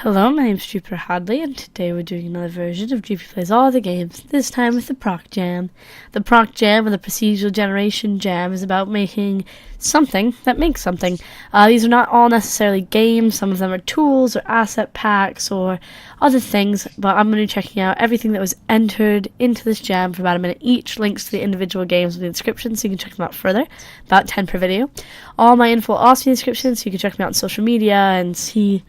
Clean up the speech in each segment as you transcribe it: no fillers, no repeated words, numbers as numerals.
Hello, my name's Jupi Hadley, and today we're doing another version of Jupi Plays All the Games, this time with the ProcJam. The ProcJam, or the Procedural Generation Jam, is about making something that makes something. These are not all necessarily games. Some of them are tools or asset packs or other things, but I'm going to be checking out everything that was entered into this jam for about a minute each. Links to the individual games in the description, so you can check them out further. About 10 per video. All my info will also be in the description, so you can check me out on social media and see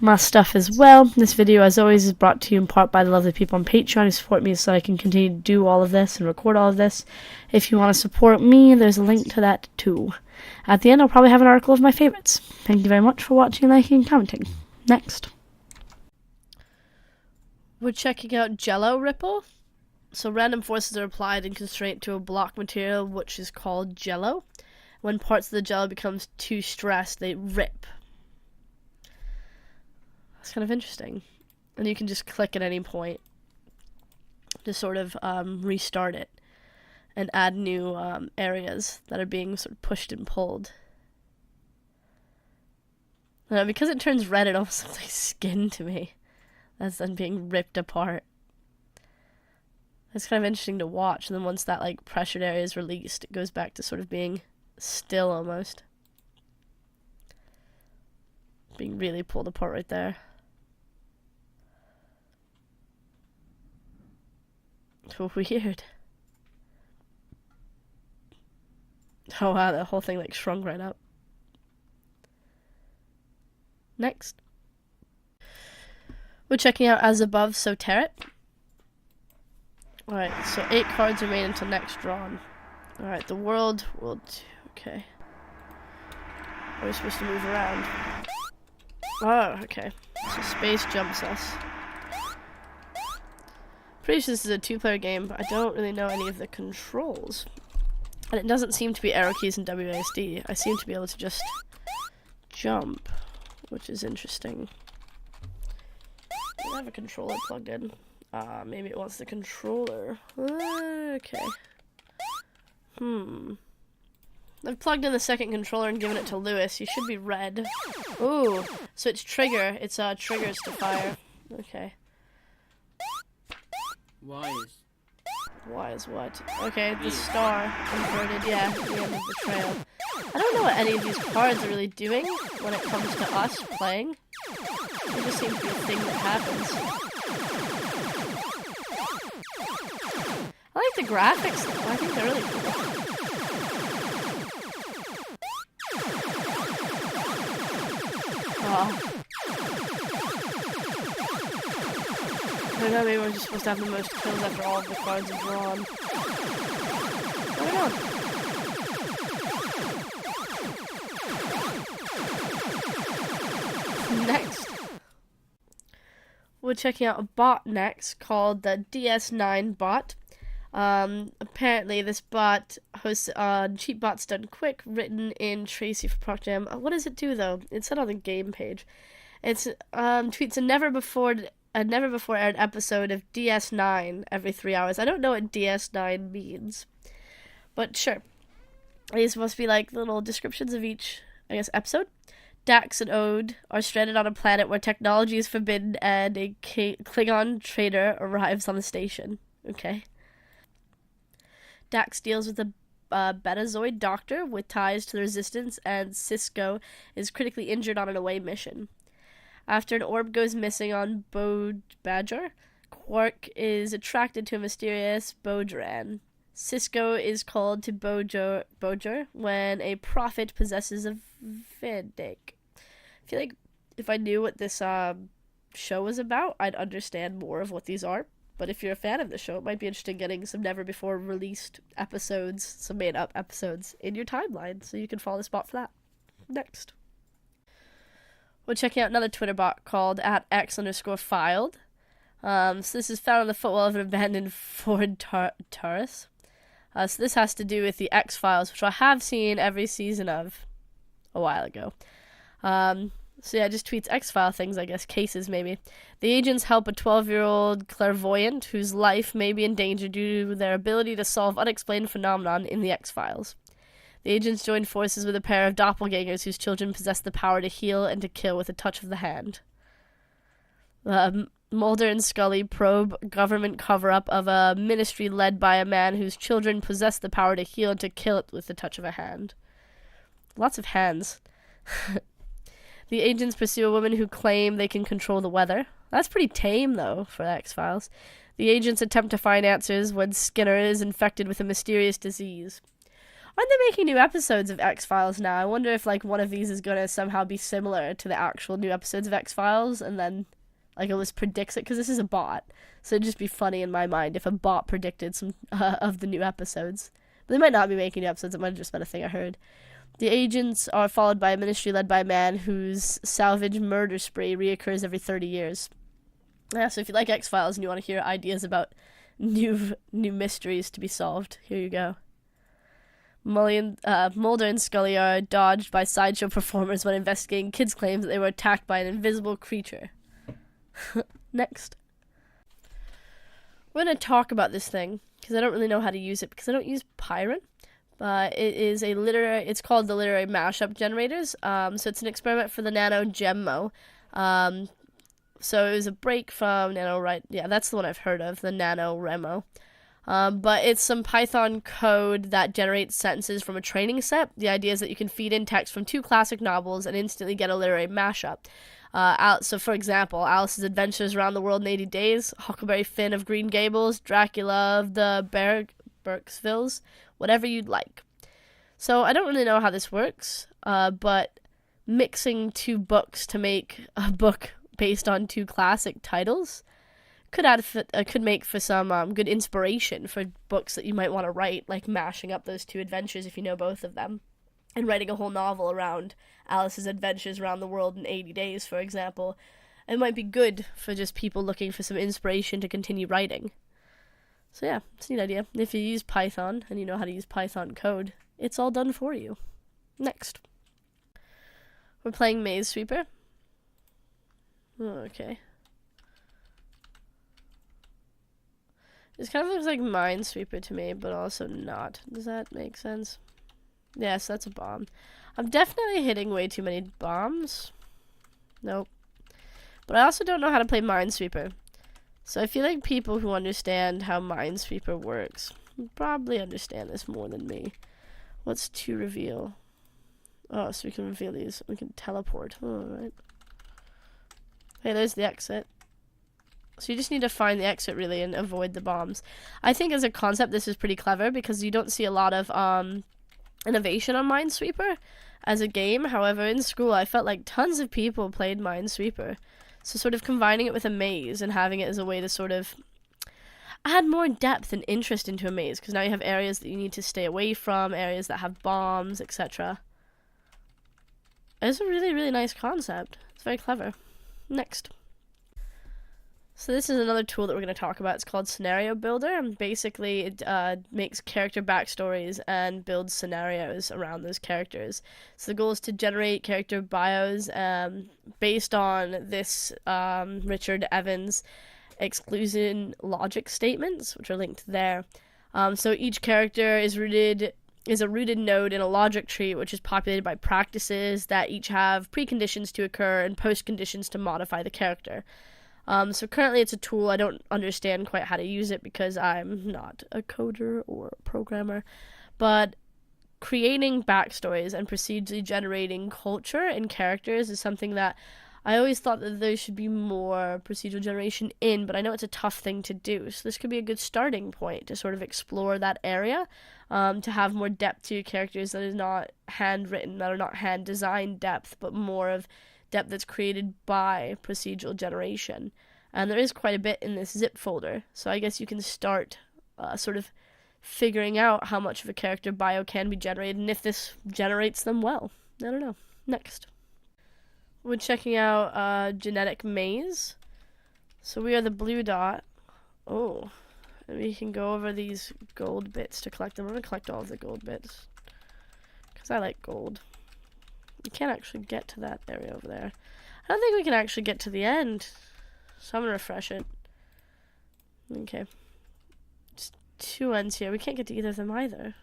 my stuff as well. This video, as always, is brought to you in part by the lovely people on Patreon who support me so I can continue to do all of this and record all of this. If you want to support me, there's a link to that too. At the end, I'll probably have an article of my favorites. Thank you very much for watching, liking, and commenting. Next. We're checking out Jello Ripper. So random forces are applied in constraint to a block material, which is called Jello. When parts of the Jello becomes too stressed, they rip. It's kind of interesting. And you can just click at any point to sort of restart it and add new areas that are being sort of pushed and pulled. Because it turns red, it almost looks like skin to me that's then being ripped apart. It's kind of interesting to watch, and then once that like pressured area is released, it goes back to sort of being still almost. Being really pulled apart right there. Weird. Oh wow, that whole thing like shrunk right up. Next. We're checking out As Above, So Tear It. Alright, so 8 cards remain until next drawn. Alright, the world will... Okay. Are we supposed to move around? Oh, okay. So space jumps us. Pretty sure this is a 2-player game, but I don't really know any of the controls. And it doesn't seem to be arrow keys in WASD. I seem to be able to just jump, which is interesting. I have a controller plugged in. Maybe it wants the controller. Okay. I've plugged in the second controller and given it to Lewis. You should be red. Ooh, so it's trigger. It's triggers to fire. Okay. Why is what? Okay, the star inverted, yeah, the end of the trail. I don't know what any of these cards are really doing when it comes to us playing. It just seems to be a thing that happens. I like the graphics though. I think they're really cool. Oh. I don't know, maybe we're just supposed to have the most kills after all of the cards are drawn. I don't know. Next. We're checking out a bot next called the DS9 Bot. Apparently this bot hosts Cheap Bots Done Quick, written in Tracy for ProcJam. What does it do though? It said on the game page. It's tweets a never before aired episode of DS9 every 3 hours. I don't know what DS9 means, but sure. These must be like little descriptions of each, I guess, episode. Dax and Ode are stranded on a planet where technology is forbidden and a Klingon trader arrives on the station. Okay. Dax deals with a Betazoid doctor with ties to the Resistance, and Cisco is critically injured on an away mission. After an orb goes missing on Badger, Quark is attracted to a mysterious Bodran. Cisco is called to Bodger when a prophet possesses a Vedic. I feel like if I knew what this show was about, I'd understand more of what these are. But if you're a fan of the show, it might be interesting getting some never-before-released episodes, some made-up episodes, in your timeline, so you can follow the spot for that. Next. We're checking out another Twitter bot called @X_filed. So this is found on the footwell of an abandoned Ford Taurus. So this has to do with the X-Files, which I have seen every season of a while ago. So yeah, just tweets X-File things, I guess, cases maybe. The agents help a 12-year-old clairvoyant whose life may be in danger due to their ability to solve unexplained phenomenon in the X-Files. The agents join forces with a pair of doppelgangers whose children possess the power to heal and to kill with a touch of the hand. Mulder and Scully probe government cover-up of a ministry led by a man whose children possess the power to heal and to kill it with the touch of a hand. Lots of hands. The agents pursue a woman who claim they can control the weather. That's pretty tame, though, for X-Files. The agents attempt to find answers when Skinner is infected with a mysterious disease. Aren't they making new episodes of X-Files now? I wonder if, one of these is going to somehow be similar to the actual new episodes of X-Files, and then, it just predicts it, because this is a bot. So it'd just be funny in my mind if a bot predicted some of the new episodes. But they might not be making new episodes, it might have just been a thing I heard. The agents are followed by a ministry led by a man whose salvage murder spree reoccurs every 30 years. Yeah, so if you like X-Files and you want to hear ideas about new mysteries to be solved, here you go. Mulder and Scully are dodged by sideshow performers when investigating kids' claims that they were attacked by an invisible creature. Next. We're going to talk about this thing, because I don't really know how to use it, because I don't use Pyron. It is it's called the literary mashup generators. So it's an experiment for the Nano Gemmo. So it was a break from yeah, that's the one I've heard of, the Nano Remo. But it's some Python code that generates sentences from a training set. The idea is that you can feed in text from 2 classic novels and instantly get a literary mashup. So for example, Alice's Adventures Around the World in 80 Days, Huckleberry Finn of Green Gables, Dracula of the Berksvilles, whatever you'd like. So I don't really know how this works, but mixing 2 books to make a book based on 2 classic titles could make for some good inspiration for books that you might want to write, like mashing up those 2 adventures if you know both of them, and writing a whole novel around Alice's Adventures Around the World in 80 Days, for example. It might be good for just people looking for some inspiration to continue writing. So yeah, it's a neat idea. If you use Python, and you know how to use Python code, it's all done for you. Next. We're playing Maze Sweeper. Okay. This kind of looks like Minesweeper to me, but also not. Does that make sense? Yes, that's a bomb. I'm definitely hitting way too many bombs. Nope. But I also don't know how to play Minesweeper. So I feel like people who understand how Minesweeper works probably understand this more than me. What's to reveal? Oh, so we can reveal these. We can teleport. Alright. Hey, there's the exit. So you just need to find the exit, really, and avoid the bombs. I think as a concept, this is pretty clever, because you don't see a lot of innovation on Minesweeper as a game. However, in school, I felt like tons of people played Minesweeper. So sort of combining it with a maze and having it as a way to sort of add more depth and interest into a maze, because now you have areas that you need to stay away from, areas that have bombs, etc. It's a really, really nice concept. It's very clever. Next. So this is another tool that we're going to talk about. It's called Scenario Builder, and basically it makes character backstories and builds scenarios around those characters. So the goal is to generate character bios based on this Richard Evans exclusion logic statements, which are linked there. So each character is a rooted node in a logic tree, which is populated by practices that each have preconditions to occur and postconditions to modify the character. So currently it's a tool. I don't understand quite how to use it because I'm not a coder or a programmer, but creating backstories and procedurally generating culture and characters is something that I always thought that there should be more procedural generation in, but I know it's a tough thing to do. So this could be a good starting point to sort of explore that area, to have more depth to your characters that is not handwritten, that are not hand-designed depth, but more of depth that's created by procedural generation. And there is quite a bit in this zip folder, so I guess you can start sort of figuring out how much of a character bio can be generated and if this generates them well. I don't know. Next. We're checking out Genetic Maze. So we are the blue dot. Oh, and we can go over these gold bits to collect them. I'm going to collect all of the gold bits because I like gold. You can't actually get to that area over there. I don't think we can actually get to the end. So I'm going to refresh it. Okay. Just 2 ends here. We can't get to either of them either.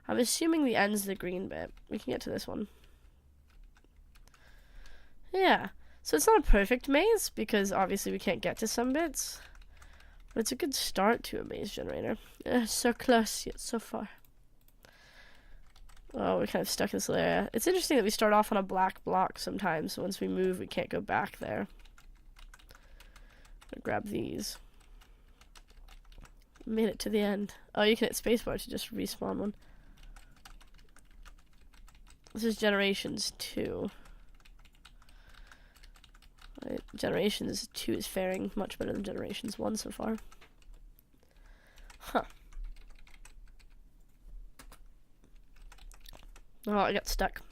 I'm assuming the end's the green bit. We can get to this one. Yeah. So it's not a perfect maze, because obviously we can't get to some bits. But it's a good start to a maze generator. So close, yet so far. Oh, we're kind of stuck in this area. It's interesting that we start off on a black block sometimes, so once we move, we can't go back there. I'll grab these. Made it to the end. Oh, you can hit spacebar to just respawn one. This is Generations 2. Right. Generations 2 is faring much better than Generations 1 so far. Huh. Oh, I got stuck.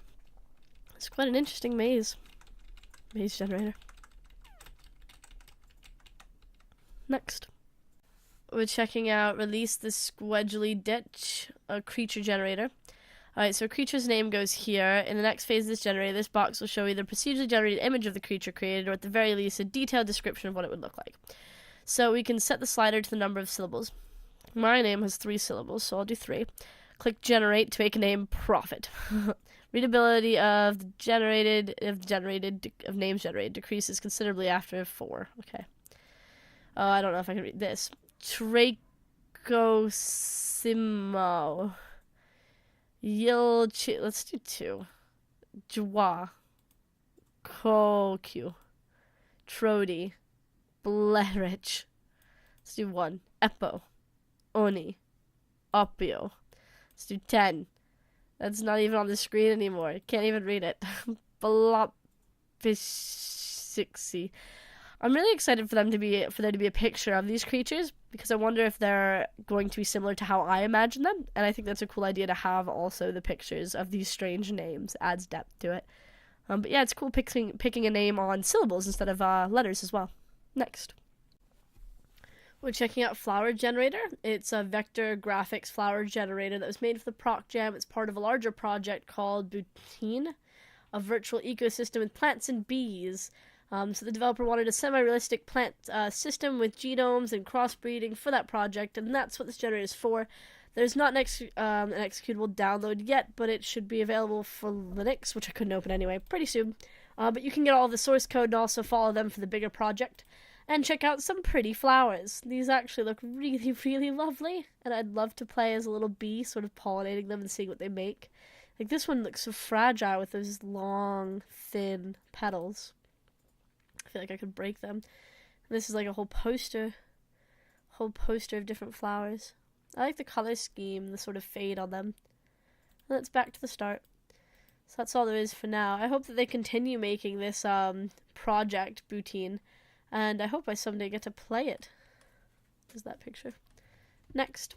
It's quite an interesting maze. Maze generator. Next. We're checking out Release the Squibblydetch, a creature generator. Alright, so a creature's name goes here. In the next phase of this generator, this box will show either a procedurally generated image of the creature created, or at the very least, a detailed description of what it would look like. So we can set the slider to the number of syllables. My name has 3 syllables, so I'll do 3. Click Generate to make a name Profit. Readability of names generated decreases considerably after 4. Okay. Oh, I don't know if I can read this. Tracosimo. Let's do 2. Jwa. Kokyu. Trody. Blerich. Let's do 1. Epo. Oni. Opio. Let's do 10. That's not even on the screen anymore. Can't even read it. Balopishixi. I'm really excited for there to be a picture of these creatures, because I wonder if they're going to be similar to how I imagine them, and I think that's a cool idea to have also the pictures of these strange names. Adds depth to it. But yeah, it's cool picking a name on syllables instead of letters as well. Next. We're checking out Flower Generator. It's a vector graphics flower generator that was made for the ProcJam. It's part of a larger project called Butine, a virtual ecosystem with plants and bees. So the developer wanted a semi-realistic plant system with genomes and crossbreeding for that project, and that's what this generator is for. There's not an executable download yet, but it should be available for Linux, which I couldn't open anyway, pretty soon. But you can get all the source code and also follow them for the bigger project. And check out some pretty flowers. These actually look really, really lovely, and I'd love to play as a little bee, sort of pollinating them and seeing what they make. Like, this one looks so fragile with those long, thin petals. I feel like I could break them. And this is like a whole poster of different flowers. I like the color scheme, the sort of fade on them. And that's back to the start. So that's all there is for now. I hope that they continue making this project, Butine, and I hope I someday get to play it. There's that picture. Next.